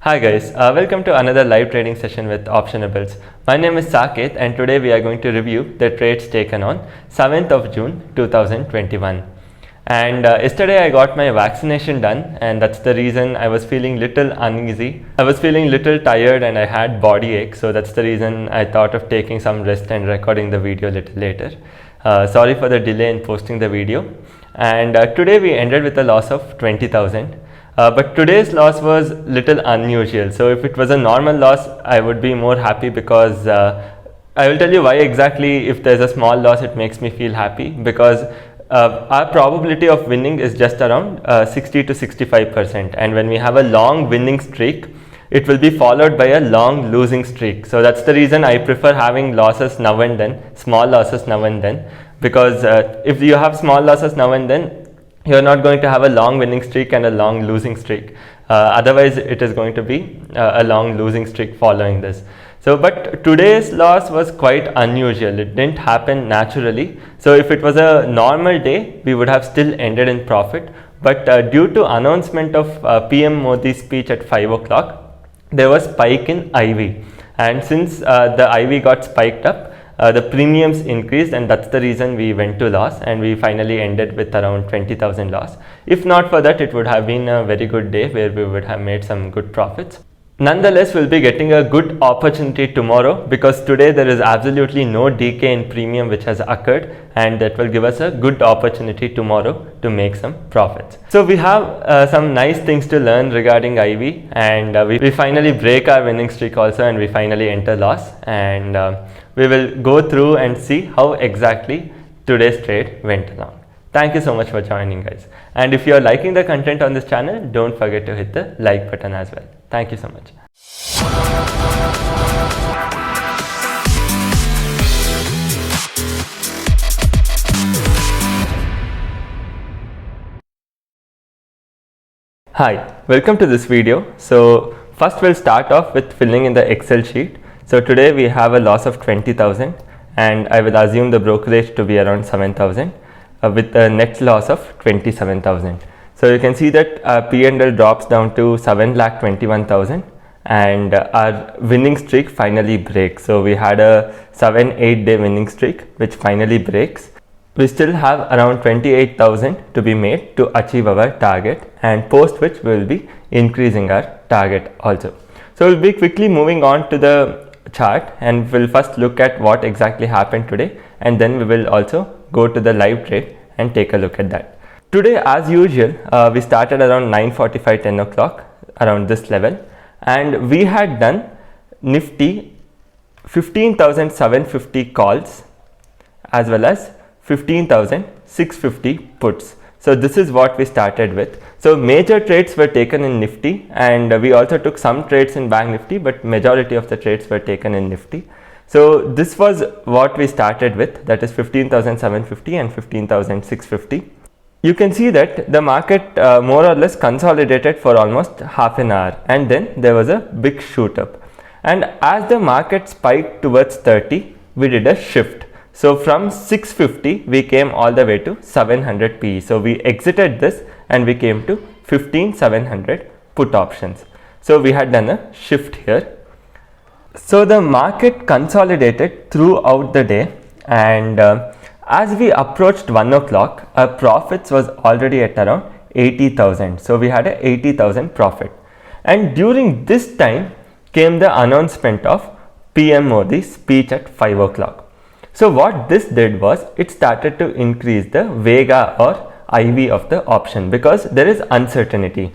Hi guys, welcome to another live trading session with Optionables. My name is Saket and today we are going to review the trades taken on 7th of June 2021. And yesterday I got my vaccination done and that's the reason I was feeling little uneasy. I was feeling little tired and I had body ache, so that's the reason I thought of taking some rest and recording the video a little later. Sorry for the delay in posting the video. And today we ended with a loss of 20,000. But today's loss was little unusual. So if it was a normal loss, I would be more happy because I will tell you why exactly. If there's a small loss, it makes me feel happy because our probability of winning is just around 60 to 65%. And when we have a long winning streak, it will be followed by a long losing streak. So that's the reason I prefer having losses now and then, small losses now and then, because if you have small losses now and then, you're not going to have a long winning streak and a long losing streak. Otherwise, it is going to be a long losing streak following this. So, but today's loss was quite unusual. It didn't happen naturally. So, if it was a normal day, we would have still ended in profit. But due to announcement of PM Modi's speech at 5 o'clock, there was spike in IV. And since the IV got spiked up, the premiums increased, and that's the reason we went to loss, and we finally ended with around 20,000 loss. If not for that, it would have been a very good day where we would have made some good profits. Nonetheless, we'll be getting a good opportunity tomorrow because today there is absolutely no decay in premium which has occurred, and that will give us a good opportunity tomorrow to make some profits. So we have some nice things to learn regarding IV, and we finally break our winning streak also, and we finally enter loss, and we will go through and see how exactly today's trade went along. Thank you so much for joining, guys. And if you are liking the content on this channel, don't forget to hit the like button as well. Thank you so much. Hi, welcome to this video. So first we'll start off with filling in the Excel sheet. So today we have a loss of 20,000 and I will assume the brokerage to be around 7,000 with a net loss of 27,000. So you can see that P&L drops down to 7,21,000 and our winning streak finally breaks. So we had a 7-8 day winning streak which finally breaks. We still have around 28,000 to be made to achieve our target, and post which we will be increasing our target also. So we'll be quickly moving on to the chart and we'll first look at what exactly happened today, and then we will also go to the live trade and take a look at that. Today, as usual, we started around 9:45, 10 o'clock, around this level, and we had done Nifty 15,750 calls as well as 15,650 puts. So this is what we started with. So major trades were taken in Nifty, and we also took some trades in BankNifty, but majority of the trades were taken in Nifty. So this was what we started with, that is 15,750 and 15,650. You can see that the market more or less consolidated for almost half an hour, and then there was a big shoot up. And as the market spiked towards 30, we did a shift. So from 650, we came all the way to 700 PE. So we exited this and we came to 15,700 put options. So we had done a shift here. So the market consolidated throughout the day, and as we approached 1 o'clock, our profits was already at around 80,000. So we had a 80,000 profit. And during this time came the announcement of PM Modi's speech at 5 o'clock. So what this did was it started to increase the Vega or IV of the option because there is uncertainty.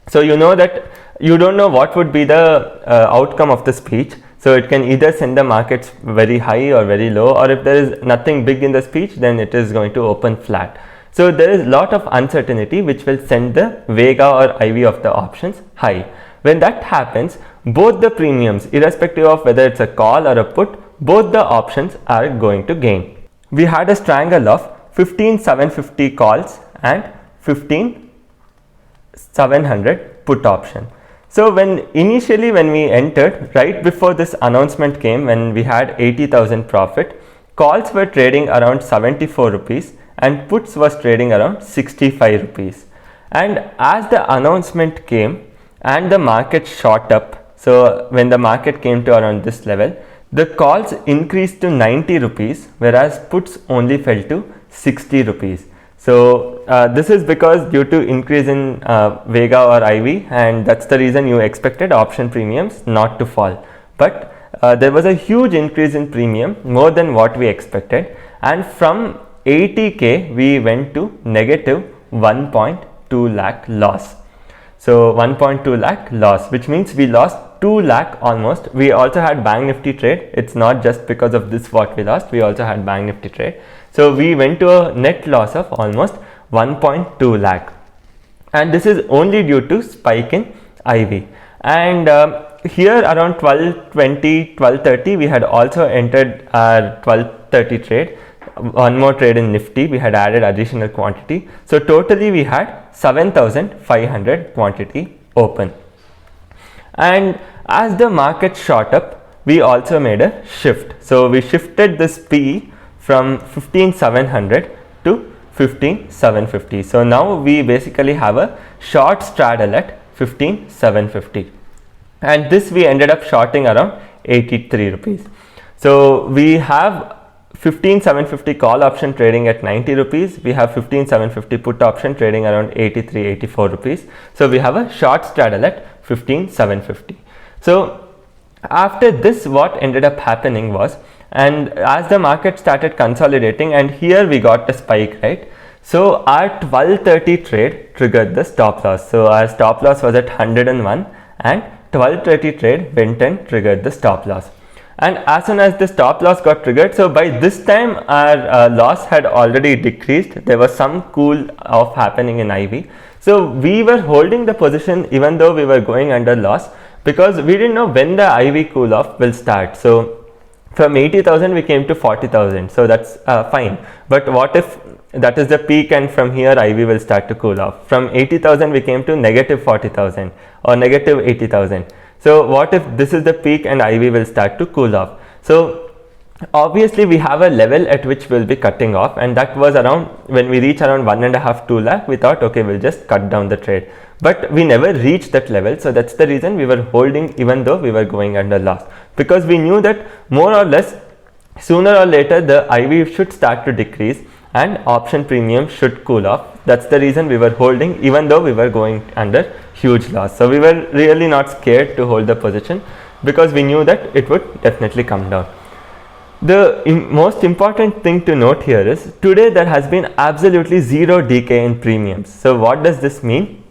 So you know that you don't know what would be the outcome of the speech. So it can either send the markets very high or very low, or if there is nothing big in the speech, then it is going to open flat. So there is a lot of uncertainty which will send the Vega or IV of the options high. When that happens, both the premiums, irrespective of whether it's a call or a put, both the options are going to gain. We had a strangle of 15,750 calls and 15,700 put option. So initially when we entered, right before this announcement came, when we had 80,000 profit, calls were trading around 74 rupees and puts was trading around 65 rupees. And as the announcement came, and the market shot up. So when the market came to around this level, the calls increased to 90 rupees, whereas puts only fell to 60 rupees. So this is because due to increase in Vega or IV, and that's the reason you expected option premiums not to fall. But there was a huge increase in premium, more than what we expected, and from 80k we went to negative 1.2 lakh loss. So 1.2 lakh loss, which means we lost 2 lakh almost. We also had BankNifty trade. It's not just because of this what we lost, we also had BankNifty trade. So we went to a net loss of almost 1.2 lakh, and this is only due to spike in IV. And here around 12:20, 12:30 we had also entered our 12:30 trade, one more trade in Nifty. We had added additional quantity, so totally we had 7,500 quantity open. And as the market shot up, we also made a shift. So we shifted this PE from 15,700 to 15,750. So now we basically have a short straddle at 15,750, and this we ended up shorting around 83 rupees. So we have 15,750 call option trading at 90 rupees. We have 15,750 put option trading around 83, 84 rupees. So we have a short straddle at 15,750. So after this, what ended up happening was, and as the market started consolidating, and here we got a spike, right? So our 12:30 trade triggered the stop loss. So our stop loss was at 101, and 12:30 trade went and triggered the stop loss. And as soon as the stop loss got triggered, so by this time our loss had already decreased. There was some cool off happening in IV. So we were holding the position even though we were going under loss, because we didn't know when the IV cool off will start. So from 80,000 we came to 40,000. So that's fine. But what if that is the peak and from here IV will start to cool off? From 80,000 we came to negative 40,000 or negative 80,000. So what if this is the peak and IV will start to cool off? So obviously we have a level at which we'll be cutting off, and that was around when we reach around 1.5 2 lakh. We thought, okay, we'll just cut down the trade, but we never reached that level. So that's the reason we were holding even though we were going under loss, because we knew that more or less sooner or later the IV should start to decrease and option premium should cool off. That's the reason we were holding even though we were going under huge loss. So we were really not scared to hold the position, because we knew that it would definitely come down. The most important thing to note here is today there has been absolutely zero decay in premiums. So what does this mean?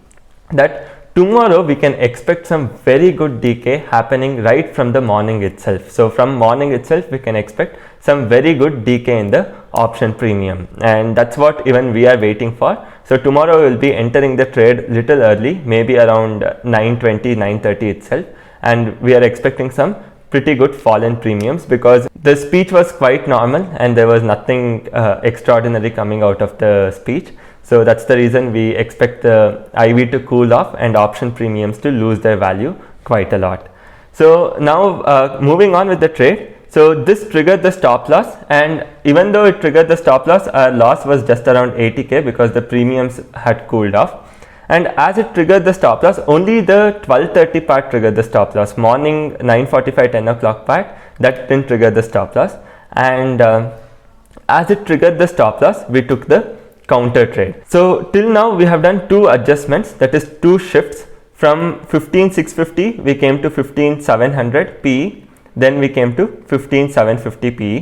That tomorrow we can expect some very good decay happening right from the morning itself. So from morning itself we can expect some very good decay in the option premium, and that's what even we are waiting for. So tomorrow we will be entering the trade little early, maybe around 9:20, 9:30 itself, and we are expecting some pretty good fall in premiums, because the speech was quite normal and there was nothing extraordinary coming out of the speech. So that's the reason we expect the IV to cool off and option premiums to lose their value quite a lot. So now moving on with the trade. So this triggered the stop loss, and even though it triggered the stop loss, our loss was just around 80k because the premiums had cooled off. And as it triggered the stop loss, only the 12:30 part triggered the stop loss. Morning 9:45, 10 o'clock part, that didn't trigger the stop loss. And as it triggered the stop loss, we took the counter trade. So till now we have done two adjustments, that is two shifts. From 15,650 we came to 15,700 PE, then we came to 15,750 PE,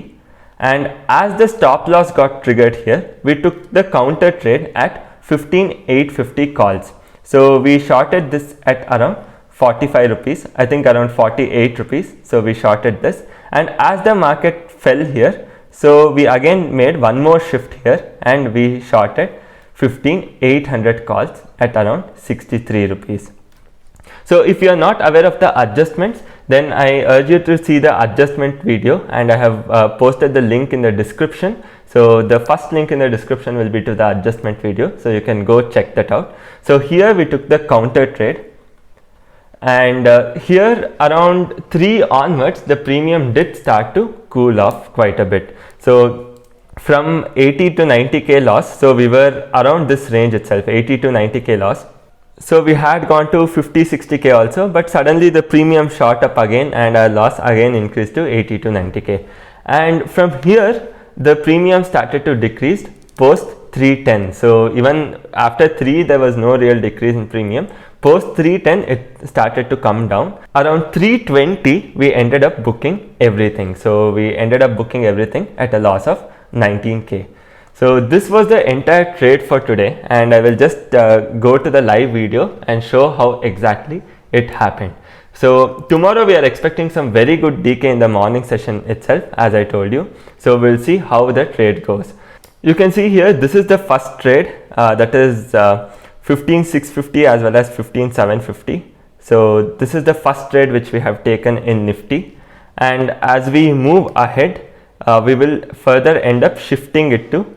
and as the stop loss got triggered here, we took the counter trade at 15,850 calls. So we shorted this at around 45 rupees, I think around 48 rupees. So we shorted this, and as the market fell here, so we again made one more shift here and we shorted 15,800 calls at around 63 rupees. So if you are not aware of the adjustments, then I urge you to see the adjustment video, and I have posted the link in the description. So the first link in the description will be to the adjustment video, so you can go check that out. So here we took the counter trade, and here around 3 onwards the premium did start to cool off quite a bit. So from 80 to 90k loss, so we were around this range itself, 80 to 90k loss. So we had gone to 50-60k also, but suddenly the premium shot up again and our loss again increased to 80 to 90k. And from here the premium started to decrease post 310. So even after 3 there was no real decrease in premium. Post 310 it started to come down. Around 320 we ended up booking everything. So we ended up booking everything at a loss of 19k. So this was the entire trade for today, and I will just go to the live video and show how exactly it happened. So tomorrow we are expecting some very good DK in the morning session itself, as I told you. So we'll see how the trade goes. You can see here this is the first trade, that is 15,650 as well as 15,750. So this is the first trade which we have taken in Nifty, and as we move ahead we will further end up shifting it to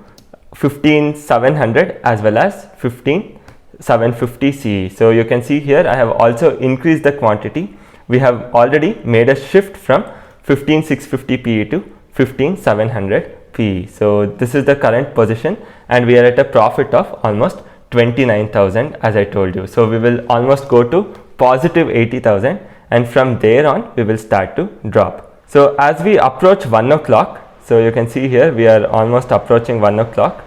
15,700 as well as 15,750 CE. So you can see here I have also increased the quantity. We have already made a shift from 15,650 PE to 15,700 PE. So this is the current position, and we are at a profit of almost 29,000 as I told you. So we will almost go to positive 80,000, and from there on we will start to drop. So as we approach 1 o'clock, so you can see here we are almost approaching 1 o'clock,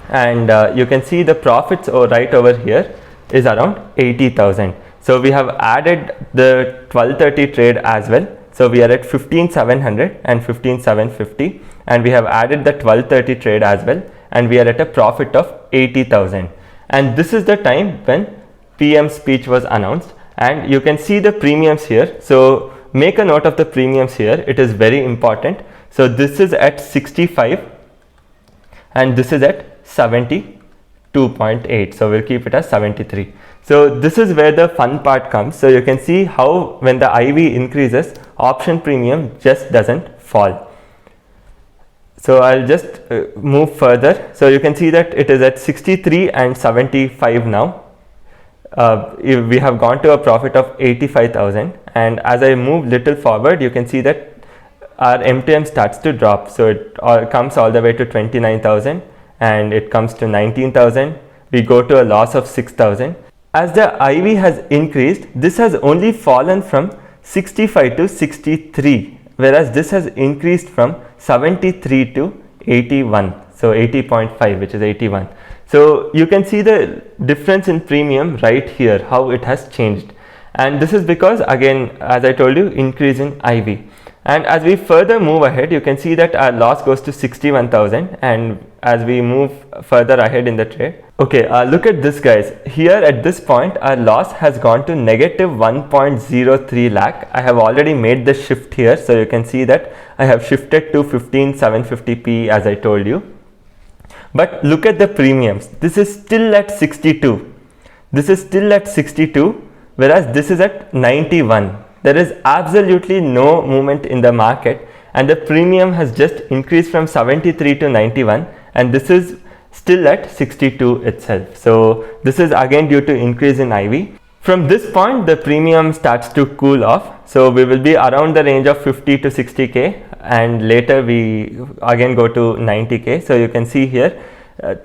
and you can see the profits right over here is around 80,000. So we have added the 1230 trade as well. So we are at 15,700 and 15,750, and we have added the 1230 trade as well, and we are at a profit of 80,000. And this is the time when PM speech was announced, and you can see the premiums here. So make a note of the premiums here, it is very important. So this is at 65 and this is at 72.8. So we'll keep it as 73. So this is where the fun part comes. So you can see how when the IV increases, option premium just doesn't fall. So I'll just move further. So you can see that it is at 63 and 75 now. We have gone to a profit of 85,000, and as I move little forward you can see that our MTM starts to drop. So it comes all the way to 29,000, and it comes to 19,000. We go to a loss of 6,000. As the IV has increased, this has only fallen from 65 to 63, whereas this has increased from 73 to 81. So 80.5, which is 81. So you can see the difference in premium right here, how it has changed. And this is because, again, as I told you, increase in IV. And as we further move ahead, you can see that our loss goes to 61,000, and as we move further ahead in the trade. Okay, look at this, guys. Here at this point our loss has gone to negative 1.03 lakh. I have already made the shift here, so you can see that I have shifted to 15,750p as I told you. But look at the premiums. This is still at 62. This is still at 62, whereas this is at 91. There is absolutely no movement in the market, and the premium has just increased from 73 to 91, and this is still at 62 itself. So this is again due to increase in IV. From this point the premium starts to cool off. So we will be around the range of 50 to 60k, and later we again go to 90k. So you can see here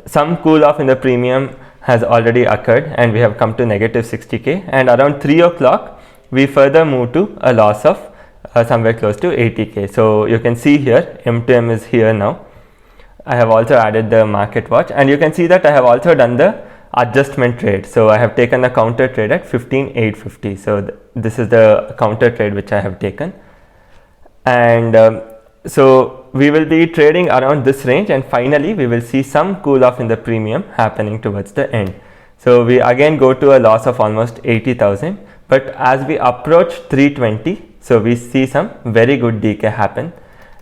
some cool off in the premium has already occurred, and we have come to negative 60k, and around 3 o'clock we further move to a loss of somewhere close to 80k. So you can see here MTM is here now. I have also added the market watch, and you can see that I have also done the adjustment trade. So I have taken a counter trade at 15,850. So this is the counter trade which I have taken, and so we will be trading around this range, and finally we will see some cool off in the premium happening towards the end. So we again go to a loss of almost 80,000, but as we approach 320, so we see some very good DK happen,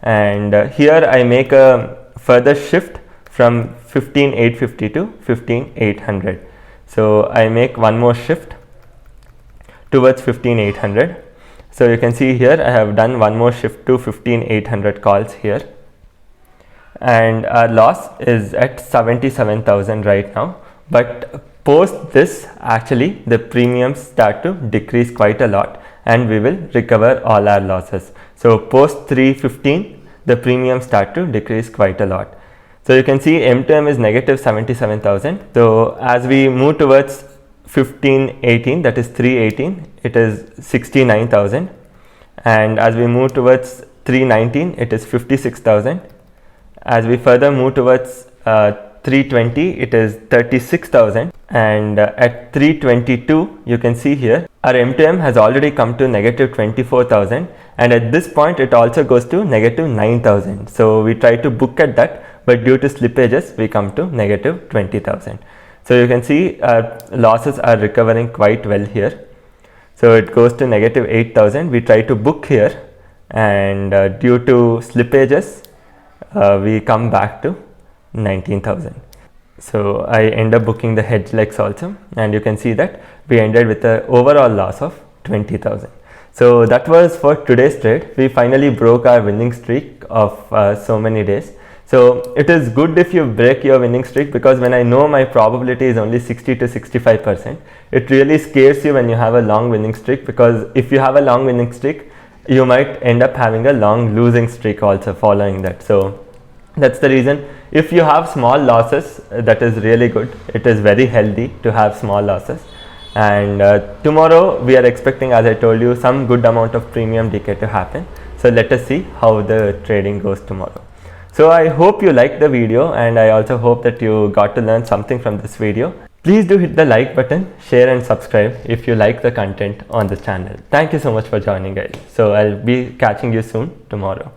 and here I make a further shift from 15,850 to 15,800. So I make one more shift towards 15,800. So you can see here I have done one more shift to 15,800 calls here, and our loss is at 77,000 right now. But post this, actually the premiums start to decrease quite a lot, and we will recover all our losses. So post 315 the premiums start to decrease quite a lot. So you can see MTM is negative 77,000. So as we move towards 1518, that is 318, it is 69,000. And as we move towards 319, it is 56,000. As we further move towards 320, it is 36,000. And at 322, you can see here our M2M has already come to negative 24,000, and at this point it also goes to negative 9,000. So we try to book at that, but due to slippages we come to negative 20,000. So you can see our losses are recovering quite well here. So it goes to negative 8,000. We try to book here, and due to slippages we come back to 19,000. So I end up booking the hedge legs also, and you can see that we ended with an overall loss of 20,000. So that was for today's trade. We finally broke our winning streak of so many days. So it is good if you break your winning streak, because when I know my probability is only 60 to 65%, it really scares you when you have a long winning streak, because if you have a long winning streak, you might end up having a long losing streak also following that. So that's the reason. If you have small losses, that is really good. It is very healthy to have small losses. And tomorrow we are expecting, as I told you, some good amount of premium decay to happen. So let us see how the trading goes tomorrow. So I hope you liked the video, and I also hope that you got to learn something from this video. Please do hit the like button, share and subscribe if you like the content on this channel. Thank you so much for joining, guys. So I'll be catching you soon tomorrow.